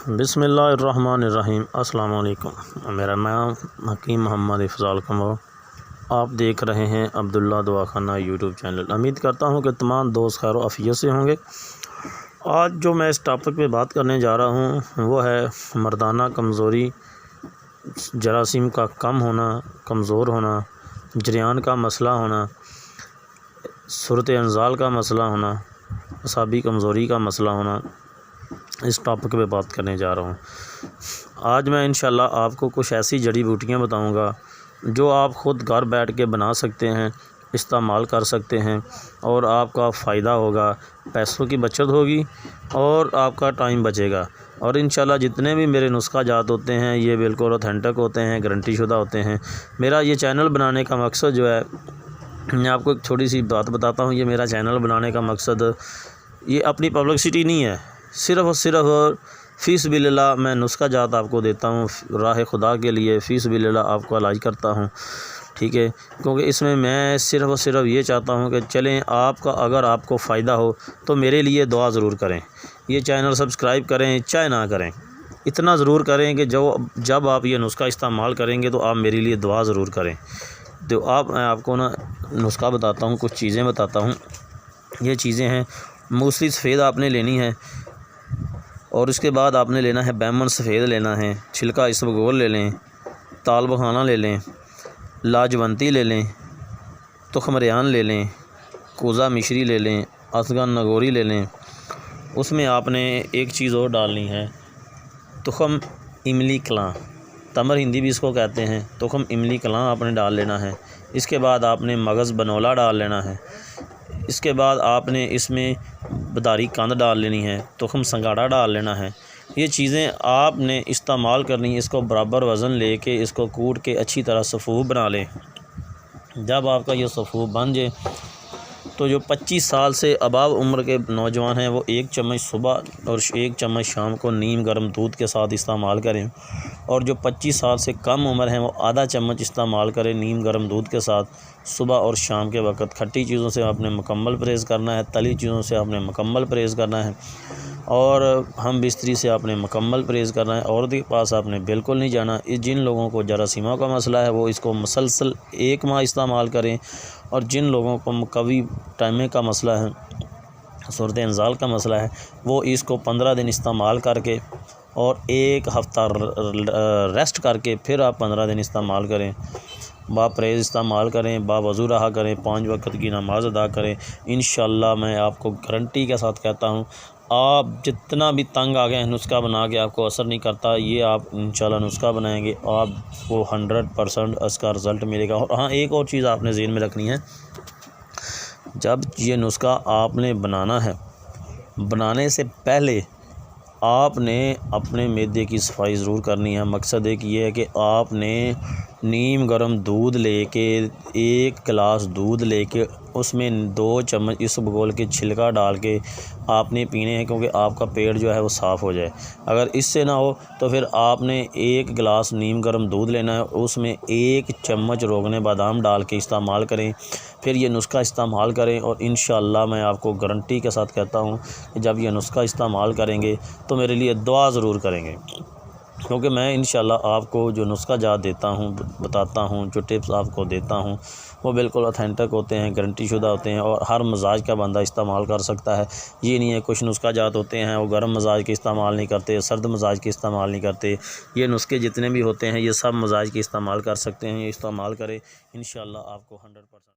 बिस्मिल्लाहिर्रहमानिर्रहीम। अस्सलाम वालेकुम। मेरा नाम हकीम मोहम्मद इफ़ज़ाल कमो। आप देख रहे हैं अब्दुल्ला दुआखाना यूट्यूब चैनल। उम्मीद करता हूं कि तमाम दोस्त खैर आफियत से होंगे। आज जो मैं इस टॉपिक पे बात करने जा रहा हूं वो है मर्दाना कमज़ोरी, जरासीम का कम होना, कमज़ोर होना, जरियान का मसला होना, सूरत इंज़ाल का मसला होना, असाबी कमज़ोरी का मसला होना। इस टॉपिक पे बात करने जा रहा हूँ। आज मैं इंशाल्लाह आपको कुछ ऐसी जड़ी बूटियाँ बताऊँगा जो आप ख़ुद घर बैठ के बना सकते हैं, इस्तेमाल कर सकते हैं और आपका फ़ायदा होगा, पैसों की बचत होगी और आपका टाइम बचेगा। और इंशाल्लाह जितने भी मेरे नुस्खा जात होते हैं ये बिल्कुल ऑथेंटिक होते हैं, गारंटी शुदा होते हैं। मेरा ये चैनल बनाने का मकसद जो है, मैं आपको एक छोटी सी बात बताता हूँ। ये मेरा चैनल बनाने का मकसद ये अपनी पब्लिसिटी नहीं है, सिर्फ़ और सिर्फ फ़ीसबिल्लाह मैं नुस्खा जात आपको देता हूँ, राह खुदा के लिए फ़ीसबिल्लाह आपको इलाज करता हूँ, ठीक है। क्योंकि इसमें मैं सिर्फ़ और सिर्फ ये चाहता हूँ कि चलें आपका अगर आपको फ़ायदा हो तो मेरे लिए दुआ ज़रूर करें। ये चैनल सब्सक्राइब करें चाहे ना करें, इतना ज़रूर करें कि जब आप ये नुस्खा इस्तेमाल करेंगे तो आप मेरे लिए दुआ ज़रूर करें। तो मैं आपको ना नुस्खा बताता हूँ, कुछ चीज़ें बताता हूँ। ये चीज़ें हैं, मूसली सफ़ेद आपने लेनी है और उसके बाद आपने लेना है बैमन सफ़ेद लेना है, छिलका इसबगोल ले लें, ताल बखाना ले लें, लाजवंती ले लें, तुखमरियान ले लें, कोज़ा मिश्री ले लें, असगन नगोरी ले लें। उसमें आपने एक चीज़ और डालनी है, तुखम इमली कलां, तमर हिंदी भी इसको कहते हैं। तुखम इमली कलां आपने डाल लेना है। इसके बाद आपने मगज़ बनोला डाल लेना है। इसके बाद आपने इसमें बदारी कंद डाल लेनी है, तुखम संगाड़ा डाल लेना है। ये चीज़ें आपने इस्तेमाल करनी है। इसको बराबर वज़न लेके इसको कूट के अच्छी तरह सफ़ूफ बना लें। जब आपका ये सफ़ूफ बन जाए तो जो 25 साल से अबाव उम्र के नौजवान हैं वो 1 चम्मच सुबह और 1 चम्मच शाम को नीम गर्म दूध के साथ इस्तेमाल करें। और जो 25 साल से कम उम्र हैं वो आधा चम्मच इस्तेमाल करें नीम गर्म दूध के साथ सुबह और शाम के वक्त। खट्टी चीज़ों से आपने मुकम्मल परहेज़ करना है, तली चीज़ों से आपने मुकम्मल परहेज़ करना है और हम बिस्तरी से आपने मुकम्मल परहेज़ करना है। औरत के पास आपने बिल्कुल नहीं जाना। जिन लोगों को जरासीमा का मसला है वो इसको मुसलसल 1 माह इस्तेमाल करें और जिन लोगों को कभी टाइम का मसला है, सूरत इंज़ाल का मसला है, वो इसको 15 दिन इस्तेमाल करके और 1 हफ़्ता रेस्ट करके फिर आप 15 दिन इस्तेमाल करें। परहेज़ इस्तेमाल करें, वज़ू रहा करें, 5 वक्त की नमाज़ अदा करें। इंशाअल्लाह मैं आपको गारंटी के साथ कहता हूँ, आप जितना भी तंग आ गए नुस्खा बना के आपको असर नहीं करता, ये आप इंशाअल्लाह नुस्खा बनाएंगे आपको 100% इसका रिज़ल्ट मिलेगा। और हाँ, एक और चीज़ आपने ज़हन में रखनी है, जब ये नुस्खा आपने बनाना है, बनाने से पहले आपने अपने मैदे की सफाई ज़रूर करनी है। मकसद एक ये है कि आपने नीम गर्म दूध लेके 1 गिलास दूध लेके उसमें 2 चम्मच इसबगोल के छिलका डाल के आपने पीने हैं, क्योंकि आपका पेट जो है वो साफ़ हो जाए। अगर इससे ना हो तो फिर आपने 1 गिलास नीम गर्म दूध लेना है, उसमें 1 चम्मच रोगने बादाम डाल के इस्तेमाल करें। फिर ये नुस्खा इस्तेमाल करें और इंशाअल्लाह मैं आपको गारंटी के साथ कहता हूँ कि जब ये नुस्खा इस्तेमाल करेंगे तो मेरे लिए दुआ ज़रूर करेंगे। क्योंकि मैं इंशाअल्लाह आपको जो नुस्खा जात देता हूँ, बताता हूँ, जो टिप्स आपको देता हूँ वो बिल्कुल ऑथेंटिक होते हैं, गारंटी शुदा होते हैं और हर मजाज का बंदा इस्तेमाल कर सकता है। ये नहीं है कुछ नुस्खा जात होते हैं वो गर्म मजाज के इस्तेमाल नहीं करते, सर्द मजाज के इस्तेमाल नहीं करते। ये नुस्खे जितने भी होते हैं ये सब मजाज के इस्तेमाल कर सकते हैं। ये इस्तेमाल करें, इंशाअल्लाह आपको 100%